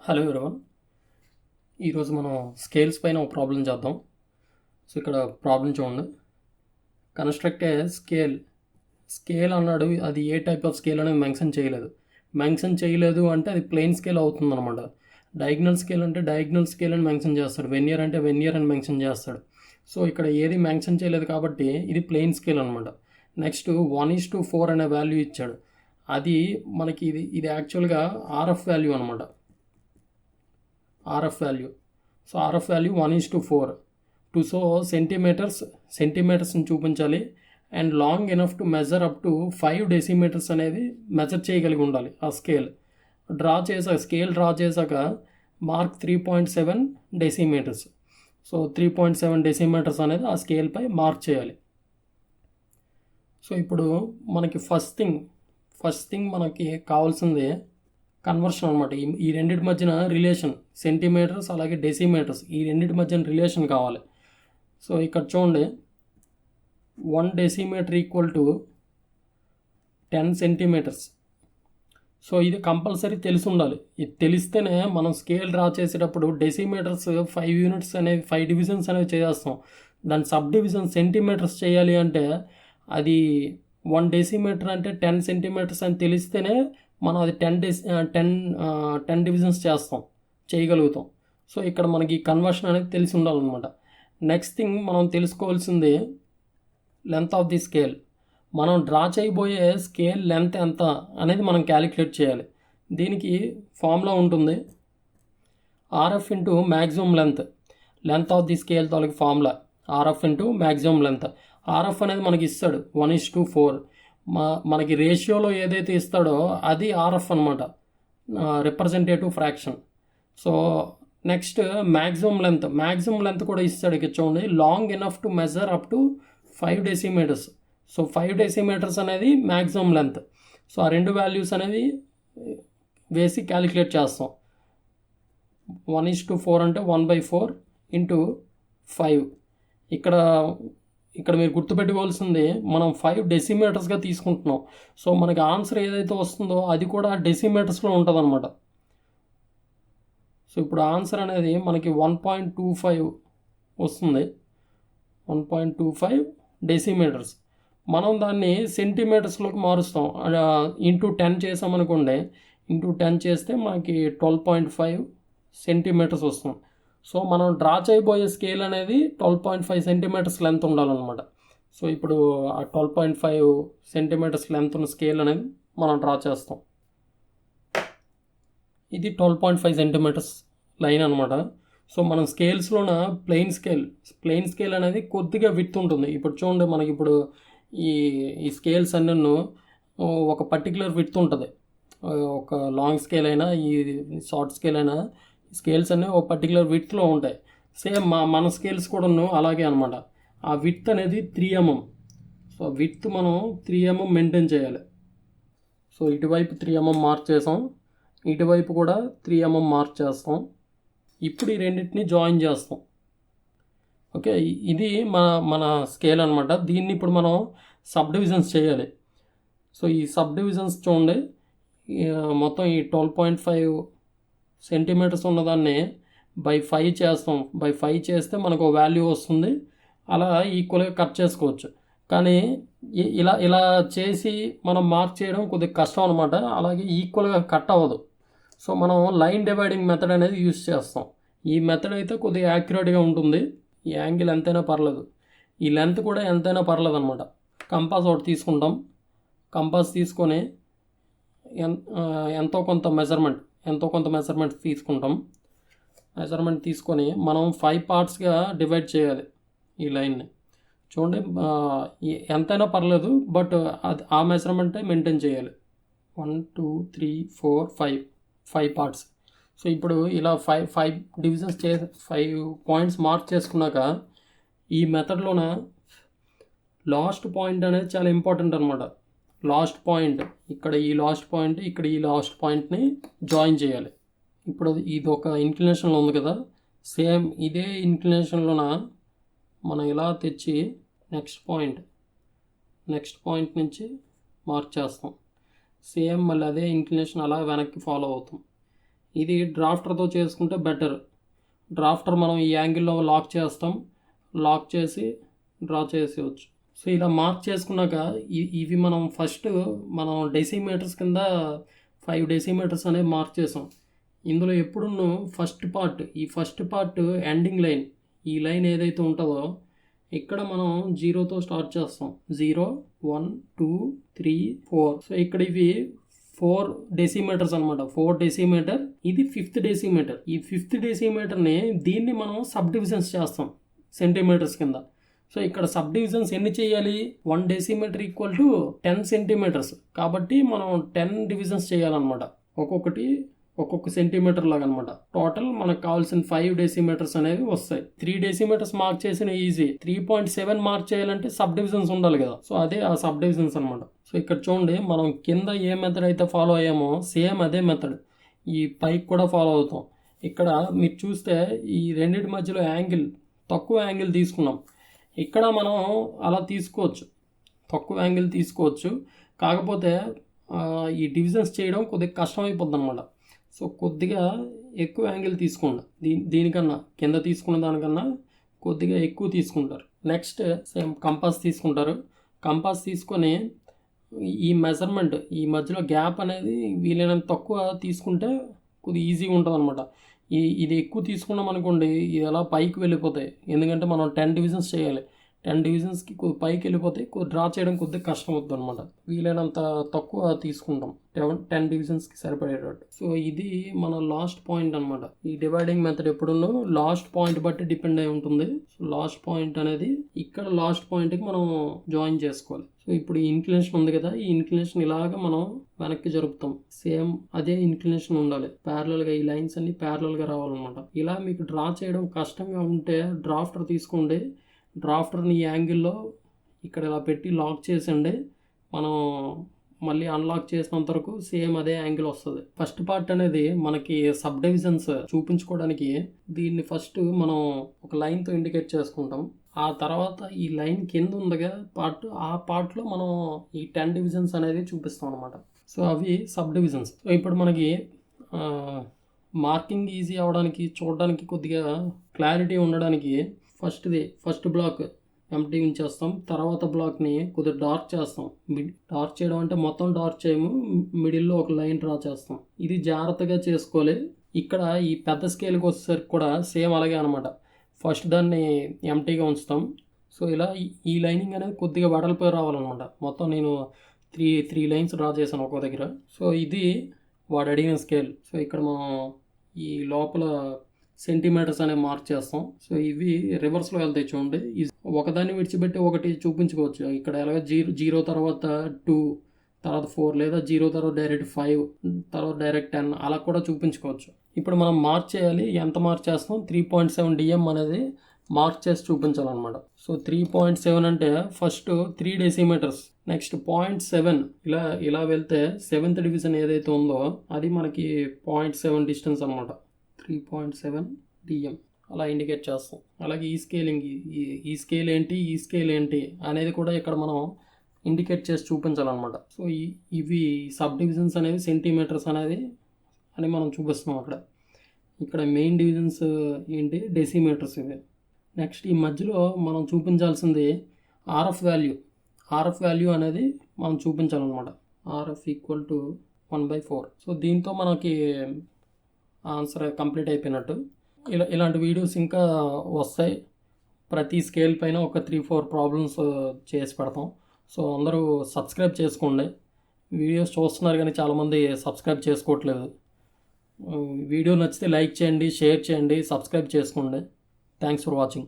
Hello everyone, ఈరోజు మనం scales పైన ఒక ప్రాబ్లం చేద్దాం. సో ఇక్కడ ప్రాబ్లం చూడండి. కన్స్ట్రక్ట్ ఏ స్కేల్ అన్నాడు, అది ఏ టైప్ ఆఫ్ స్కేల్ అనేది మెన్షన్ చేయలేదు అంటే అది ప్లెయిన్ స్కేల్ అవుతుంది అనమాట. డయాగ్నల్ స్కేల్ అంటే డయాగ్నల్ స్కేల్ అని మెన్షన్ చేస్తాడు, వెనియర్ అంటే వెనియర్ అని మెన్షన్ చేస్తాడు. సో ఇక్కడ ఏది మెన్షన్ చేయలేదు కాబట్టి ఇది ప్లెయిన్ స్కేల్ అనమాట. నెక్స్ట్ 1:4 అనే వాల్యూ ఇచ్చాడు. అది మనకి ఇది యాక్చువల్గా ఆర్ఎఫ్ వాల్యూ అనమాట. RF value. So RF value 1:4 to so సెంటీమీటర్స్ని చూపించాలి. And long enough to measure up to 5 decimetres అనేది మెజర్ చేయగలిగి ఉండాలి. ఆ స్కేల్ డ్రా చేశాక మార్క్ 3.7 డెసిమీటర్స్. సో 3.7 డెసిమీటర్స్ అనేది ఆ స్కేల్పై మార్క్ చేయాలి. సో ఇప్పుడు మనకి ఫస్ట్ థింగ్ మనకి కావాల్సింది కన్వర్షన్ అనమాట. ఈ రెండింటి మధ్యన రిలేషన్, సెంటీమీటర్స్ అలాగే డెసిమీటర్స్, ఈ రెండింటి మధ్యన రిలేషన్ కావాలి. సో ఇక్కడ చూడండి, 1 decimetre equal to 10 centimetres. So ఇది కంపల్సరీ తెలిసి ఉండాలి. ఇది తెలిస్తేనే మనం స్కేల్ డ్రా చేసేటప్పుడు డెసిమీటర్స్ 5 యూనిట్స్ అనేవి 5 డివిజన్స్ అనేవి చేస్తాం. దాని సబ్ డివిజన్ సెంటీమీటర్స్ చేయాలి అంటే అది 1 డెసిమీటర్ అంటే 10 సెంటీమీటర్స్ అని తెలిస్తేనే మనం అది 10 డివిజన్స్ చేయగలుగుతాం. సో ఇక్కడ మనకి కన్వర్షన్ అనేది తెలిసి ఉండాలన్నమాట. నెక్స్ట్ థింగ్ మనం తెలుసుకోవాల్సింది లెంత్ ఆఫ్ ది స్కేల్. మనం డ్రా చేయబోయే స్కేల్ లెంత్ ఎంత అనేది మనం క్యాలిక్యులేట్ చేయాలి. దీనికి ఫార్ములా ఉంటుంది, RF into maximum length of the scale తాలూకు formula RF into maximum length. RF అనేది మనకి ఇస్తాడు 1:4. మనకి రేషియోలో ఏదైతే ఇస్తాడో అది RF అనమాట, representative fraction. So next maximum length కూడా ఇస్తాడు. ఇక్కడ చూడండి, long enough to measure up to 5 decimetres. So 5 decimetres అనేది మ్యాక్సిమం లెంత్. సో ఆ రెండు వాల్యూస్ అనేవి వేసి క్యాలిక్యులేట్ చేస్తాం. 1:4 అంటే 1/4 ఇంటూ 5. ఇక్కడ మీరు గుర్తుపెట్టుకోవాల్సింది, మనం 5 డెసిమీటర్స్గా తీసుకుంటున్నాం. సో మనకి ఆన్సర్ ఏదైతే వస్తుందో అది కూడా డెసిమీటర్స్లో ఉంటుంది అనమాట. సో ఇప్పుడు ఆన్సర్ అనేది మనకి 1.25 వస్తుంది. 1.25 డెసిమీటర్స్. మనం దాన్ని సెంటీమీటర్స్లోకి మారుస్తాం. ఇంటూ 10 చేసామనుకోండి, ఇంటూ 10 చేస్తే మనకి 12.5 సెంటీమీటర్స్ వస్తుంది. సో మనం డ్రా చేయబోయే స్కేల్ అనేది 12.5 సెంటీమీటర్స్ లెంత్ ఉండాలన్నమాట. సో ఇప్పుడు ఆ 12.5 సెంటీమీటర్స్ లెంత్ ఉన్న స్కేల్ అనేది మనం డ్రా చేస్తాం. ఇది 12.5 సెంటీమీటర్స్ లైన్ అనమాట. సో మనం స్కేల్స్లోన ప్లెయిన్ స్కేల్ అనేది కొద్దిగా విడ్త్ ఉంటుంది. ఇప్పుడు చూడండి, మనకి ఇప్పుడు ఈ స్కేల్స్ అన్నీ ఒక పర్టికులర్ విడ్త్ ఉంటుంది. ఒక లాంగ్ స్కేల్ అయినా ఈ షార్ట్ స్కేల్ అయినా స్కేల్స్ అన్నీ ఒక పర్టికులర్ విడ్త్లో ఉంటాయి. సేమ్ మన స్కేల్స్ కూడా అలాగే అనమాట. ఆ విడ్త్ అనేది 3 mm. సో విడ్త్ మనం 3 mm మెయింటైన్ చేయాలి. సో ఇటువైపు 3 mm మార్క్ చేసాం, ఇటువైపు కూడా 3 mm మార్క్ చేస్తాం. ఇప్పుడు ఈ రెండింటిని జాయిన్ చేస్తాం. ఓకే, ఇది మన స్కేల్ అనమాట. దీన్ని ఇప్పుడు మనం సబ్ డివిజన్స్ చేయాలి. సో ఈ సబ్ డివిజన్స్ చూడండి, మొత్తం ఈ 12.5 సెంటీమీటర్స్ ఉన్నదాన్ని బై 5 చేస్తాం. బై 5 చేస్తే మనకు వాల్యూ వస్తుంది. అలా ఈక్వల్గా కట్ చేసుకోవచ్చు. కానీ ఇలా చేసి మనం మార్క్ చేయడం కొద్దిగా కష్టం అనమాట. అలాగే ఈక్వల్గా కట్ అవ్వదు. సో మనం లైన్ డివైడింగ్ మెథడ్ అనేది యూస్ చేస్తాం. ఈ మెథడ్ అయితే కొద్దిగా యాక్యురేట్గా ఉంటుంది. ఈ యాంగిల్ ఎంతైనా పర్లేదు, ఈ లెంత్ కూడా ఎంతైనా పర్లేదు అనమాట. కంపాస్ ఒకటి తీసుకుంటాం. కంపాస్ తీసుకొని ఎంతో కొంత మెజర్మెంట్ తీసుకుంటాం. మెజర్మెంట్ తీసుకొని మనం 5 పార్ట్స్గా డివైడ్ చేయాలి ఈ లైన్ని. చూడండి, ఎంతైనా పర్లేదు, బట్ ఆ మెజర్మెంటే మెయింటైన్ చేయాలి. 1 2 3 4 5 పార్ట్స్. సో ఇప్పుడు ఇలా 5 డివిజన్స్ 5 పాయింట్స్ మార్క్ చేసుకున్నాక ఈ మెథడ్లోన లాస్ట్ పాయింట్ అనేది చాలా ఇంపార్టెంట్ అనమాట. లాస్ట్ పాయింట్, ఇక్కడ ఈ లాస్ట్ పాయింట్ని జాయిన్ చేయాలి. ఇప్పుడు ఇది ఒక ఇంక్లినేషన్లో ఉంది కదా, సేమ్ ఇదే ఇంక్లినేషన్లోన మనం ఇలా తెచ్చి నెక్స్ట్ పాయింట్ నుంచి మార్క్ చేస్తాం. సేమ్ మళ్ళీ అదే ఇంక్లినేషన్ అలా వెనక్కి ఫాలో అవుతాం. ఇది డ్రాఫ్టర్తో చేసుకుంటే బెటర్. డ్రాఫ్టర్ మనం ఈ యాంగిల్లో లాక్ చేస్తాం, లాక్ చేసి డ్రా చేసేయచ్చు. సో ఇలా మార్క్ చేసుకున్నాక ఇవి మనం ఫస్ట్ మనం డెసిమీటర్స్ కింద 5 డెసిమీటర్స్ అనేవి మార్క్ చేసాం. ఇందులో ఎప్పుడున్నో ఈ ఫస్ట్ పార్ట్ ఎండింగ్ లైన్, ఈ లైన్ ఏదైతే ఉంటుందో ఇక్కడ మనం 0తో స్టార్ట్ చేస్తాం. 0, 1, 2, 3, 4. సో ఇక్కడ ఇవి 4 డెసిమీటర్స్ అనమాట. 4 డెసిమీటర్, ఇది 5th డెసిమీటర్. ఈ 5th డెసిమీటర్ని దీన్ని మనం సబ్ డివిజన్స్ చేస్తాం సెంటీమీటర్స్ కింద. సో ఇక్కడ సబ్ డివిజన్స్ ఎన్ని చేయాలి? 1 డెసిమీటర్ ఈక్వల్ టు 10 సెంటీమీటర్స్. కాబట్టి మనం 10 డివిజన్స్ చేయాలన్నమాట, ఒక్కొక్క సెంటీమీటర్ లాగా అనమాట. టోటల్ మనకు కావాల్సిన 5 డెసిమీటర్స్ అనేవి వస్తాయి. 3 డెసిమీటర్స్ మార్క్ చేసిన ఈజీ. 3.7 మార్క్ చేయాలంటే సబ్ డివిజన్స్ ఉండాలి కదా. సో అదే ఆ సబ్ డివిజన్స్ అనమాట. సో ఇక్కడ చూడండి, మనం కింద ఏ మెథడ్ అయితే ఫాలో అయ్యామో సేమ్ అదే మెథడ్ ఈ పైకి కూడా ఫాలో అవుతాం. ఇక్కడ మీరు చూస్తే ఈ రెండింటి మధ్యలో తక్కువ యాంగిల్ తీసుకున్నాం. ఇక్కడ మనం అలా తక్కువ యాంగిల్ తీసుకోవచ్చు. కాకపోతే ఈ డివిజన్స్ చేయడం కొద్దిగా కష్టమైపోద్ది అనమాట. సో కొద్దిగా ఎక్కువ యాంగిల్ తీసుకోండి. దీనికన్నా కింద తీసుకున్న దానికన్నా కొద్దిగా ఎక్కువ తీసుకుంటారు. నెక్స్ట్ సేమ్ కంపాస్ తీసుకుంటారు. కంపాస్ తీసుకొని ఈ మెజర్మెంట్, ఈ మధ్యలో గ్యాప్ అనేది వీలైనంత తక్కువ తీసుకుంటే కొద్దిగా ఈజీగా ఉంటుంది అనమాట. ఇది ఎక్కువ తీసుకున్నాం అనుకోండి, ఇది అలా పైకి వెళ్ళిపోతాయి. ఎందుకంటే మనం 10 డివిజన్స్ చేయాలి. 10 డివిజన్స్కి పైకి వెళ్ళిపోతాయి. డ్రా చేయడం కొద్దిగా కష్టం అవుతుంది అనమాట. వీలైనంత తక్కువ తీసుకుంటాం, 10 డివిజన్స్కి సరిపడేటట్టు. సో ఇది మన లాస్ట్ పాయింట్ అనమాట. ఈ డివైడింగ్ మెథడ్ ఎప్పుడున్నో లాస్ట్ పాయింట్ బట్టి డిపెండ్ అయి ఉంటుంది. సో లాస్ట్ పాయింట్ అనేది ఇక్కడ లాస్ట్ పాయింట్కి మనం జాయిన్ చేసుకోవాలి. సో ఇప్పుడు ఈ ఇన్క్లినేషన్ ఉంది కదా, ఈ ఇన్క్లినేషన్ ఇలాగ మనం వెనక్కి జరుపుతాం. సేమ్ అదే ఇన్క్లినేషన్ ఉండాలి. ప్యారలల్గా ఈ లైన్స్ అన్ని ప్యారలల్గా రావాలన్నమాట. ఇలా మీకు డ్రా చేయడం కష్టంగా ఉంటే డ్రాఫ్టర్ తీసుకోండి. డ్రాఫ్టర్ని ఈ యాంగిల్లో ఇక్కడ ఇలా పెట్టి లాక్ చేసండి. మనం మళ్ళీ అన్లాక్ చేసినంత వరకు సేమ్ అదే యాంగిల్ వస్తుంది. ఫస్ట్ పార్ట్ అనేది మనకి సబ్ డివిజన్స్ చూపించుకోవడానికి దీన్ని ఫస్ట్ మనం ఒక లైన్తో ఇండికేట్ చేసుకుంటాం. ఆ తర్వాత ఈ లైన్ కింద ఉందిగా పార్ట్, ఆ పార్ట్లో మనం ఈ 10 డివిజన్స్ అనేది చూపిస్తాం అనమాట. సో అవి సబ్ డివిజన్స్. సో ఇప్పుడు మనకి మార్కింగ్ ఈజీ అవడానికి, చూడడానికి కొద్దిగా క్లారిటీ ఉండడానికి ఫస్ట్ బ్లాక్ ఎంటీ ఉంచేస్తాం. తర్వాత బ్లాక్ని కొద్దిగా డార్క్ చేస్తాం. డార్క్ చేయడం అంటే మొత్తం డార్క్ చేయము, మిడిల్లో ఒక లైన్ డ్రా చేస్తాం. ఇది జాగ్రత్తగా చేసుకోవాలి. ఇక్కడ ఈ పెద్ద స్కేల్కి వచ్చేసరికి కూడా సేమ్ అలాగే అనమాట. ఫస్ట్ దాన్ని ఎంటీగా ఉంచుతాం. సో ఇలా ఈ లైనింగ్ అనేది కొద్దిగా వెడల్పై రావాలన్నమాట. మొత్తం నేను త్రీ లైన్స్ డ్రా చేశాను ఒక్కో దగ్గర. సో ఇది వాడు అడిగిన స్కేల్. సో ఇక్కడ మనం ఈ లోపల సెంటీమీటర్స్ అనేవి మార్క్ చేస్తాం. సో ఇవి రివర్స్లో వెళ్తాయి చూడండి. ఒకదాన్ని విడిచిపెట్టి ఒకటి చూపించుకోవచ్చు. ఇక్కడ ఎలాగ 0 తర్వాత 2, తర్వాత 4, లేదా 0 తర్వాత డైరెక్ట్ 5, తర్వాత డైరెక్ట్ 10 అలా కూడా చూపించుకోవచ్చు. ఇప్పుడు మనం మార్క్ చేయాలి. ఎంత మార్క్ చేస్తాం? 3.7 DM అనేది మార్క్ చేసి చూపించాలన్నమాట. సో 3.7 అంటే ఫస్ట్ 3 డెసిమీటర్స్, నెక్స్ట్ 0.7 ఇలా వెళ్తే 7th డివిజన్ ఏదైతే ఉందో అది మనకి 0.7 డిస్టెన్స్ అనమాట. 3.7 DM అలా ఇండికేట్ చేస్తాం. అలాగే ఈ స్కేలింగ్, ఈ స్కేల్ ఏంటి అనేది కూడా ఇక్కడ మనం ఇండికేట్ చేసి చూపించాలన్నమాట. సో ఇవి సబ్ డివిజన్స్ అనేవి సెంటీమీటర్స్ అనేది అని మనం చూపిస్తున్నాం అక్కడ. ఇక్కడ మెయిన్ డివిజన్స్ ఏంటి? డెసిమీటర్స్ ఇవి. నెక్స్ట్ ఈ మధ్యలో మనం చూపించాల్సింది RF వాల్యూ అనేది మనం చూపించాలన్నమాట. RF = 1/4. సో దీంతో మనకి ఆన్సర్ కంప్లీట్ అయిపోయినట్టు. ఇలాంటి వీడియోస్ ఇంకా వస్తాయి. ప్రతి స్కేల్ పైన ఒక 3-4 ప్రాబ్లమ్స్ చేసి పెడతాం. సో అందరూ సబ్స్క్రైబ్ చేసుకోండి. వీడియోస్ చూస్తున్నారు కానీ చాలామంది సబ్స్క్రైబ్ చేసుకోవట్లేదు. వీడియో నచ్చితే లైక్ చేయండి, షేర్ చేయండి, సబ్స్క్రైబ్ చేసుకోండి. Thanks for watching.